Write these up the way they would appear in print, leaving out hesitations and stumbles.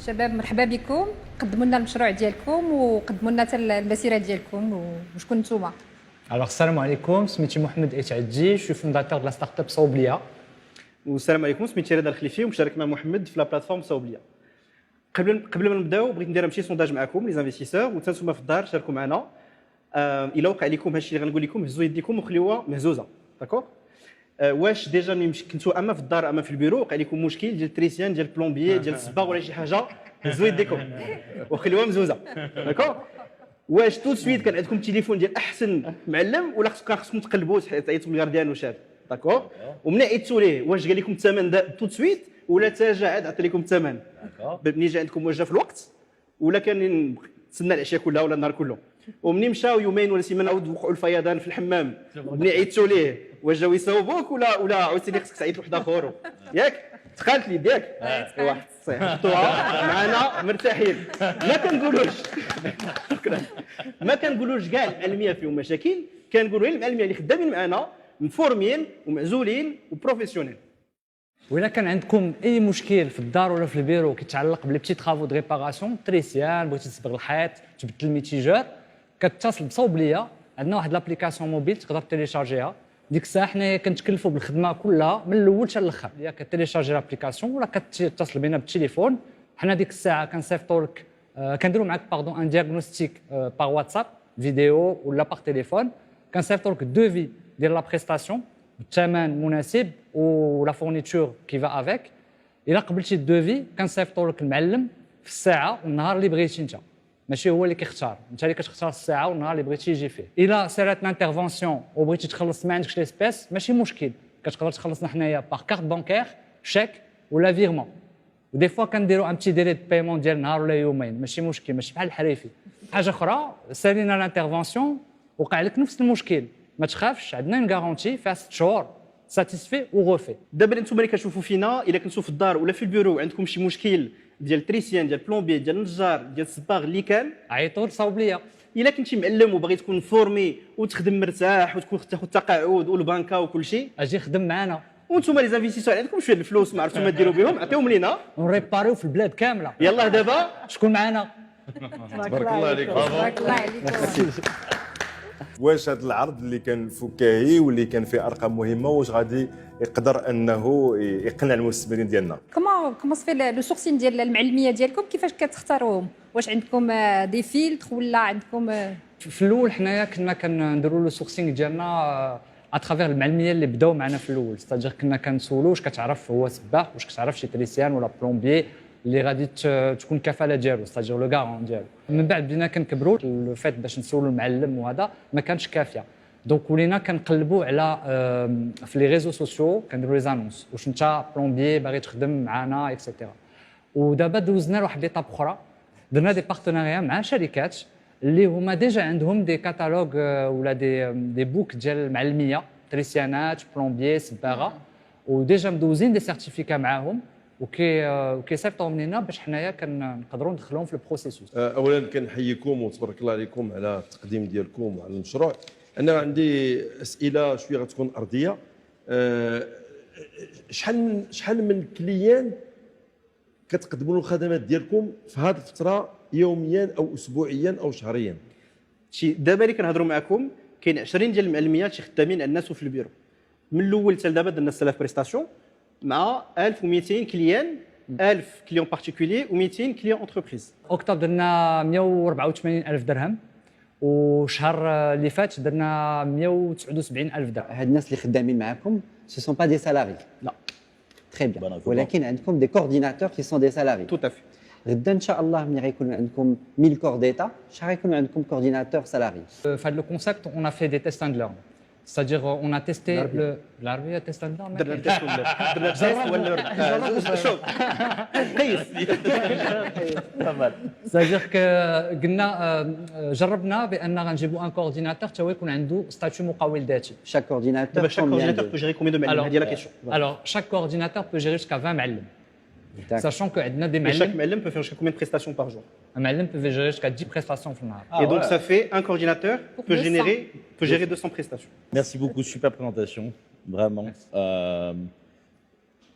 شباب مرحبا بكم. قدموا لنا المشروع ديالكم وقدموا لنا حتى المسيره ديالكم وشكون نتوما. Alors, salam alaikum, سميتي محمد إتعدي, je suis fondateur de la start-up Saoblia. والسلام عليكم، سميتي رضا الخليفي ومشارك مع محمد في لا بلاتفورم صوبليه. قبل ما نبداو بغيت ندير ماشي سونداج معكم لي زانفيستيسور وتنتوما في الدار شاركوا معنا. الا وقع لكم هادشي اللي غنقول لكم هزوا يديكم وخليوها مهزوزه، داكور؟ واش ديجا ملي كنتو اما في الدار اما في البيرو وقع لكم مشكل ديال تريسيان ديال بلومبيي ديال الصباغ ولا شي حاجه، هزوا يديكم وخليوها مهزوزه، داكور؟ واش تو سويت كان عندكم تليفون ديال احسن معلم ولا خصكم تقلبوا تعيطوا للغارديان وشاد، داكور؟ ومنين عيطتوا ليه واش قال لكم الثمن تو سويت ولا تا جا عاد عطى لكم الثمن ملي جا عندكم واش جا في الوقت ولا كان تسنى العشاء كلها ولا النهار كله؟ ومنين مشاو يومين ولا سيمانه عاود وقعوا الفيضان في الحمام ملي عيطتوا ليه واش جاو يصاوبوك ولا عاوتاني خصك تعيط لواحد اخر ياك تقالت لي ياك واحد صحيح حطوها معنا مرتاحين ما كنقولوش ما كنقولوش كاع المعلميه فيهم مشاكل، كنقولوا المعلميه اللي خدامين معنا مفورمين ومعزولين وبروفيسيونيل. وإلا كان عندكم أي مشكل في الدار ولا في البيرو كيتعلق بلي بتي ترافو دو ريباراسيون تريسيان، بغيتي تصبغ الحيط، تبدل الميتيجور، كتصل بصوبليه. عندنا واحد لابليكاسيون موبيل تقدر تيليشارجيها. ديك الساعه حنايا كنتكلفوا بالخدمه كلها من الاول حتى الاخر. يا كتيليشارجي لابليكاسيون ولا كتصل بينا بالتليفون، حنا ديك الساعه كنصيفطوا لك كنديروا معاك ان دياغنوستيك باغ واتساب فيديو ولا باغ تليفون، كنصيفطوا لك دوفي ديال لا بريستاسيون بالثمن مناسب ولا فورنيتور كي فا افيك. الا قبلتي الدوفي كنصيفطوا لك المعلم في الساعه والنهار اللي بغيتي انت، ماشي هو اللي كيختار، انت اللي كتختار الساعه والنهار اللي بغيتي يجي فيه. الا سالات انترفونسيون وبغيتي تخلص ما عندكش ليسبيس ماشي مشكل، كتقدر تخلصنا حنايا باغ كارت بانكير شيك ولا فيغمون. ودي فوا كنديروا ان بتي ديلي دو بايمون ديال نهار ولا يومين، ماشي مشكل، ماشي بحال الحريفي. حاجه اخرى سالينا الانترفونسيون وقع لك نفس المشكل ما تخافش، عندنا اون غارونتي فيها 6 شهور ساتيسفي وغوفي. دابا انتم اللي كتشوفوا فينا الا كنتو في الدار ولا في البيرو عندكم شي مشكل ديال تريسيان ديال بلومبي ديال النجار ديال الصباغ اللي كان عيطوا لصوبليه. الا كنتي معلم وباغي تكون فورمي وتخدم مرتاح وتكون تاخذ تقاعد والبنكه وكل شيء اجي خدم معنا وانتم لي زانفيستيسور عندكم شويه الفلوس ما عرفتوا ما ديروا بهم عطيهم لينا ونريباريو في البلاد كامله. يلاه دابا شكون معنا؟ تبارك الله عليك. بارك الله عليكم. واش هذا العرض اللي كان فكاهي واللي كان فيه ارقام مهمه واش غادي يقدر انه يقنع المستثمرين ديالنا؟ كما صافي لو سورسين ديال المعلميه ديالكم كيفاش كتختاروهم؟ واش عندكم دي فيلتر ولا عندكم في الاول حنايا كنا كنديروا لو سورسينغ ديالنا اترافير المعلميه اللي بداو معنا في الاول، ستاجير كنا كنسولو واش كتعرف هو سباح، واش كتعرف شي تريسيان ولا بلومبيي اللي غادي تكون كفاله ديالو، ستاجير لو غارون ديالو. من بعد بدينا كنكبروا لو فات باش نسولوا المعلم وهذا ما كانش كافيه، دونك ولينا كنقلبوا على في لي ريزو سوسيو كنديروا لي زانونس واش انت بلومبيي باغي تخدم معنا اكسيتيرا. ودابا دوزنا لواحد ليطاب اخرى، درنا دي بارتناريا مع شركات اللي هما ديجا عندهم دي كاتالوج ولا دي بوك ديال المعلميه تريسيانات بلومبيي صباغه، وديجا مدوزين دي سيرتيفيكا معاهم وكيصيفطوهم لينا باش حنايا كنقدروا ندخلوهم في البروسيسوس. اولا كنحييكم وتبارك الله عليكم على التقديم ديالكم وعلى المشروع. انا عندي اسئله شويه غتكون ارضيه. شحال من كليان كتقدموا له الخدمات ديالكم في هذه الفتره يوميا او اسبوعيا او شهريا؟ دابا اللي كنهضروا معكم كاين 20 ديال المعلميات شي خدامين عندنا في البيرو من الاول حتى لدابا درنا 6000 بريستاسيون مع 1200 كليان، 1000 كليون بارتيكولي و200 كليون انتربريز. اكتوبر درنا 184,000 درهم، وشهر اللي فات درنا 179,000 درهم. هاد الناس اللي خدامين معاكم سو سون با دي سالاري؟ لا. تري بيان. ولكن عندكم دي كورديناتور كي سون دي سالاري. تو افي. غدا ان شاء الله ملي غيكون عندكم 1000 كور ديتا شحال غيكون عندكم كورديناتور سالاري؟ في هذا الكونسيبت اون في دي تيست اند ليرن، c'est-à-dire on a testé العربيه تيست اند ليرن. درنا تيست ولا شوف قيس c'est-à-dire قلنا جربنا بان غنجيبوا ان كورديناتور حتى هو يكون عنده ستاتيو مقاول ذاتي. شاك كورديناتور دابا شاك كورديناتور بو جيري كومبيان دو معلم؟ هذه لا كيسيون. Alors chaque coordinateur peut gérer jusqu'à 20 معلم، sachant que عندنا des Et chaque معلم معلم peut faire jusqu'à combien de prestations par jour? un معلم peut gérer jusqu'à 10 prestations في النهار. Et donc ça fait un coordinateur peut gérer 200 prestations. Merci beaucoup, super présentation, vraiment.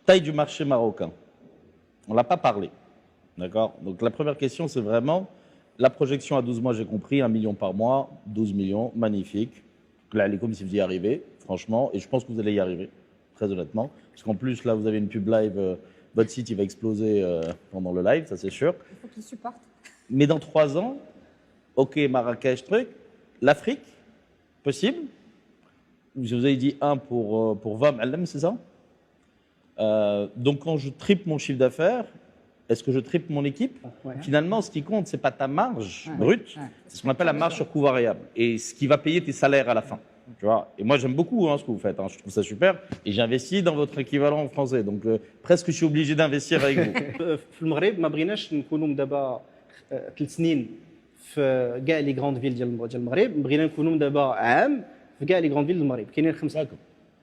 Taille du marché marocain, on ne l'a pas parlé. D'accord. Donc la première question, c'est vraiment la projection à 12 mois, j'ai compris, 1 million par mois, 12 millions, magnifique. Là, les comme si vous y arrivez, franchement, et je pense que vous allez y arriver, très honnêtement. Parce qu'en plus, là, vous avez une pub live, votre site, il va exploser pendant le live, ça c'est sûr. Il faut qu'ils supportent. Mais dans 3 ans, ok, Marrakech, truc, l'Afrique, possible. Je vous avais dit 1 pour 20 M'Alem, c'est ça? Donc quand je triple mon chiffre d'affaires, est-ce que je triple mon équipe? Ouais. Finalement, ce qui compte, c'est pas ta marge brute, Ouais. c'est ce qu'on appelle la marge sur coût variable et ce qui va payer tes salaires à la fin. Tu vois? Et moi, j'aime beaucoup ce que vous faites. Je trouve ça super et j'investis dans votre équivalent français. Donc presque, je suis obligé d'investir avec vous. في المغرب ما بغيناش نكونوا دابا 3 سنين في كاع لي غراند فيل ديال المغرب، بغينا نكونوا دابا عام في كاع لي غراند فيل المغرب. كاينين 5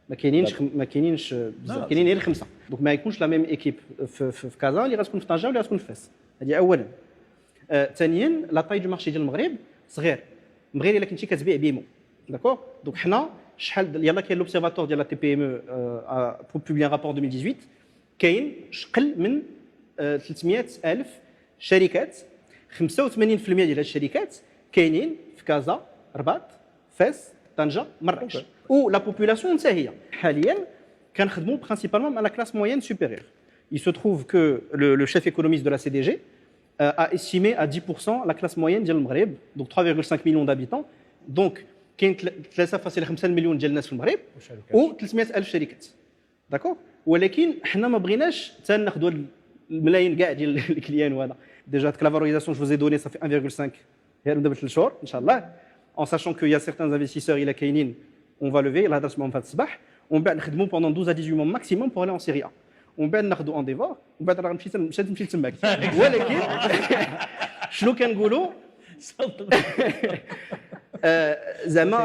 ما كاينينش بزاف، كاينين غير 5. دونك ما يكونش لا ميم ايكيب في كازا اللي غتكون في طنجه واللي غتكون في فاس. هذه اولا. ثانيا لا طاي دو مارشي ديال المغرب صغير، من غير الا كنتي كتبيع بيمو. داكور. دونك حنا شحال يلاه كاين لوبسيرفاتور ديال لا تي بي ام او بوبلي ان رابور 2018 كاين شقل من 300,000 شركات. 85% ديال هاد الشركات كاينين في كازا، رباط، فاس، طنجه، مراكش. و لا بوبولاسيون حتى هي حاليا كنخدموا برينسيبالمون مع لا كلاس مويenne supérieure. Il se trouve que le chef économiste de la CDG a estimé à 10% la classe moyenne ديال المغرب، donc 3,5 millions d'habitants. Donc كاين 3.5 مليون ديال الناس في المغرب و 300,000 شركات. داكور. ولكن حنا ما بغيناش حتى ناخذوا الملايين كاع ديال الكليان وهذا. ديجا la valorisation je vous ai donné ça fait 1,5 هي دابا 3 شهور ان شاء الله. En sachant qu'il y a certains investisseurs il a كاينين on va lever la هضرت معهم في هذا الصباح ومن بعد نخدموا pendant 12 à 18 mois maximum pour aller en Syrie A. ومن بعد ناخذوا اون ديفور ومن بعد راه نمشي تماك. ولكن شنو كنقولوا زعما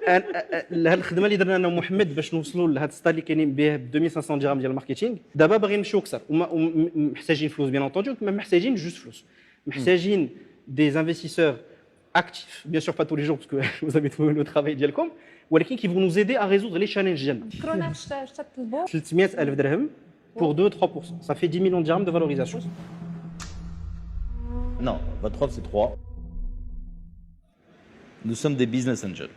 هاد الخدمه اللي درنا انا ومحمد باش نوصلوا لهاد السطاد اللي كاينين به ب 2500 درهم ديال الماركتينغ. دابا باغيين نمشيو اكثر ومحتاجين فلوس بيان انتوندو، ما محتاجين جوست فلوس، محتاجين دي انفستيسeurs actifs, bien sûr pas tous les jours parce que vous avez trouvé le travail ديالكم، ولكن qui vont nous aider à résoudre les challenges ديالنا. كورونا اش تطلبوا؟ 300,000 درهم pour 2-3%. Ça fait 10 millions de dirhams de valorisation. Non, votre offre, c'est 3. Nous sommes des business angels.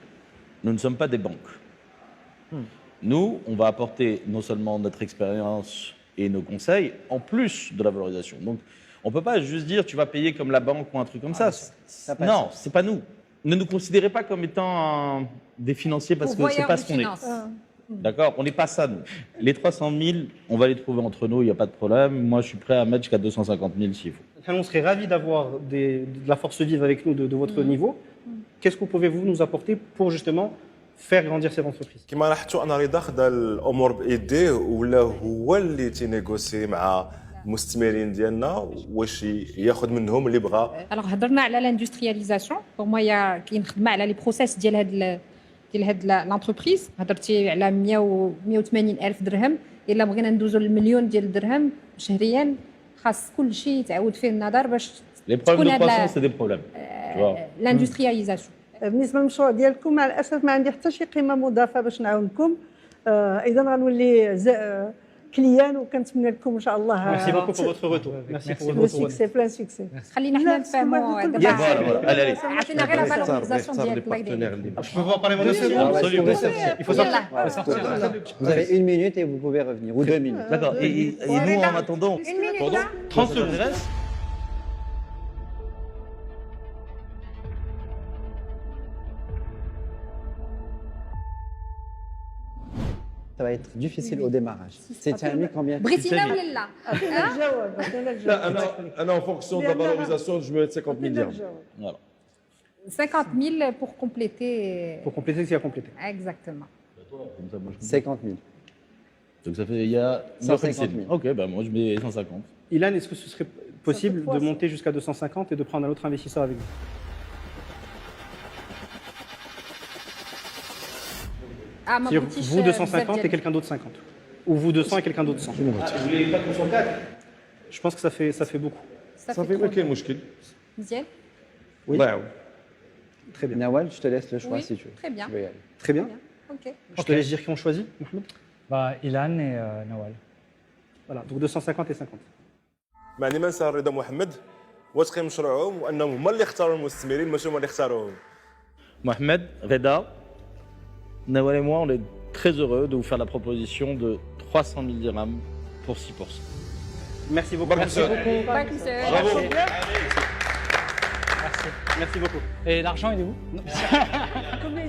Nous ne sommes pas des banques. Nous, on va apporter non seulement notre expérience et nos conseils, en plus de la valorisation. Donc, on ne peut pas juste dire tu vas payer comme la banque ou un truc comme ça. Non, ce n'est pas nous. Ne nous considérez pas comme étant des financiers parce que ce n'est pas ce qu'on est. D'accord? On n'est pas ça, nous. Les 300 000, on va les trouver entre nous, il n'y a pas de problème. Moi, je suis prêt à mettre jusqu'à 250 000 s'il faut. On serait ravis d'avoir de la force vive avec nous de votre niveau. Qu'est-ce que pouvez-vous nous apporter pour justement faire grandir cette entreprise? كما لاحظتوا ان رضا خدا الامور بايديه ولا هو اللي تينيغوسي مع المستثمرين ديالنا واش ياخذ منهم اللي بغى. الوغ هضرنا على لاندسترياليزاسيون، بور موا كاين خدمه على لي بروسيس ديال هاد لانتربريز. هضرتي على 180 الف درهم، الا بغينا ندوزو للمليون ديال الدرهم شهريا خاص كل شيء تعود فيه النظر باش Les problèmes de croissance, c'est des problèmes. Tu vois. لاندسترياليزاسيون. بالنسبه للمشروع ديالكم مع الاسف ما عندي حتى شي قيمه مضافه باش نعاونكم. اذا غنولي كليان وكنتمنى لكم ان شاء الله Merci beaucoup pour votre retour. Merci pour لو votre سيكسي بلان سيكسي. خلينا حنا نفهموا دابا. Voilà, allez, allez. عطينا غير لا فالوريزاسيون ديالك الله يدير. Je peux vous en parler pendant 2 secondes? Absolument. Il faut sortir. Vous avez 1 minute et vous pouvez revenir, ou 2 minutes. D'accord. Et nous, en attendant, pardon, 30 secondes reste. Ça va être difficile au démarrage. C'est un ami combien? بغيتينا ولا لا؟ الجواب انا الجواب. لا انا en fonction de la valorisation je me mets 50 000 dirhams. Voilà. 50 000 pour compléter. Pour compléter ce qu'il y a complété. Exactement. Comme ça, moi, je... 50 000. Donc ça fait, il y a 150 000. Ok, bah moi je mets 150. Ilan, est-ce que ce serait possible de monter jusqu'à 250 et de prendre un autre investisseur avec vous? Ah, ما C'est-à-dire بغيتيش vous بزاف 250 et ديال- quelqu'un d'autre 50. Ou vous 200 et quelqu'un d'autre 100. Vous voulez pas qu'on soit 4? Je pense que ça fait beaucoup. Ça صافي fait ما trop كاين bien. مشكل. مزيان. Oui. الله يعاون. Très bien. Nawal, je te laisse le choix Oui, si tu veux. très bien. Tu veux y aller. Très bien. Ok. Je te laisse dire qui on choisit, Mohamed. Ilan et Nawal. Voilà, donc 250 et 50. معني ما نسى رضا محمد وتقييم مشروعهم وانهم هما اللي اختاروا المستثمرين ماشي هما اللي اختاروهم. Mohamed, Reda, Nawal et moi, on est très heureux de vous faire la proposition de 300 000 dirhams pour 6%. Merci beaucoup. Merci beaucoup. Bravo. Merci beaucoup. Et l'argent, il est où?